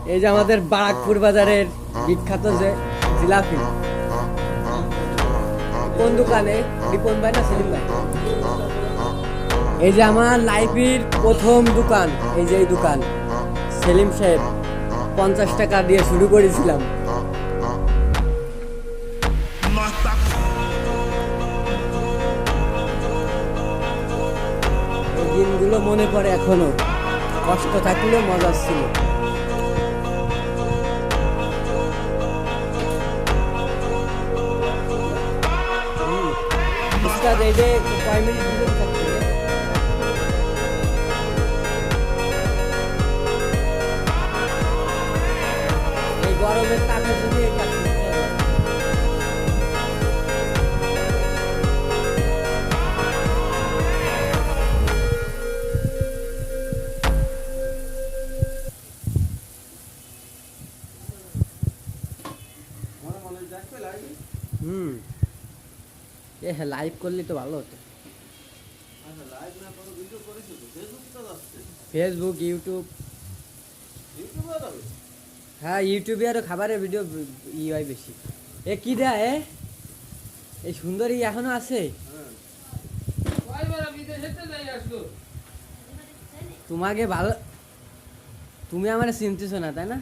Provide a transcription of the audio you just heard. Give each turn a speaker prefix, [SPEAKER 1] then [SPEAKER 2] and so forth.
[SPEAKER 1] এই যে আমাদের বারাকপুর বাজারের বিখ্যাত যে জিলাপি। কোন দোকানে? রিপন ভাই না সেলিম ভাই? এই যে আমার লাইফের প্রথম দোকান, এই যে এই দোকান সেলিম সাহেব 50 টাকা দিয়ে শুরু করেছিলাম। এই দিনগুলো মনে পড়ে এখনো, কষ্ট থাকলেও মজা ছিল। এই যে কয় মিনিট ভিডিও থাকছে, এই গরমের তাপে যদি এই কাজ করতে হবে। হুম, এ হ্যাঁ, লাইভ করলে তো ভালো হতো। Facebook, YouTube. হ্যাঁ, ইউটিউবে আরো খাবারের ভিডিও হয় বেশি। এ কি দেয় এই সুন্দরী এখনো আছে? তোমাকে ভালো, তুমি আমার চিনতেছো না তাই না?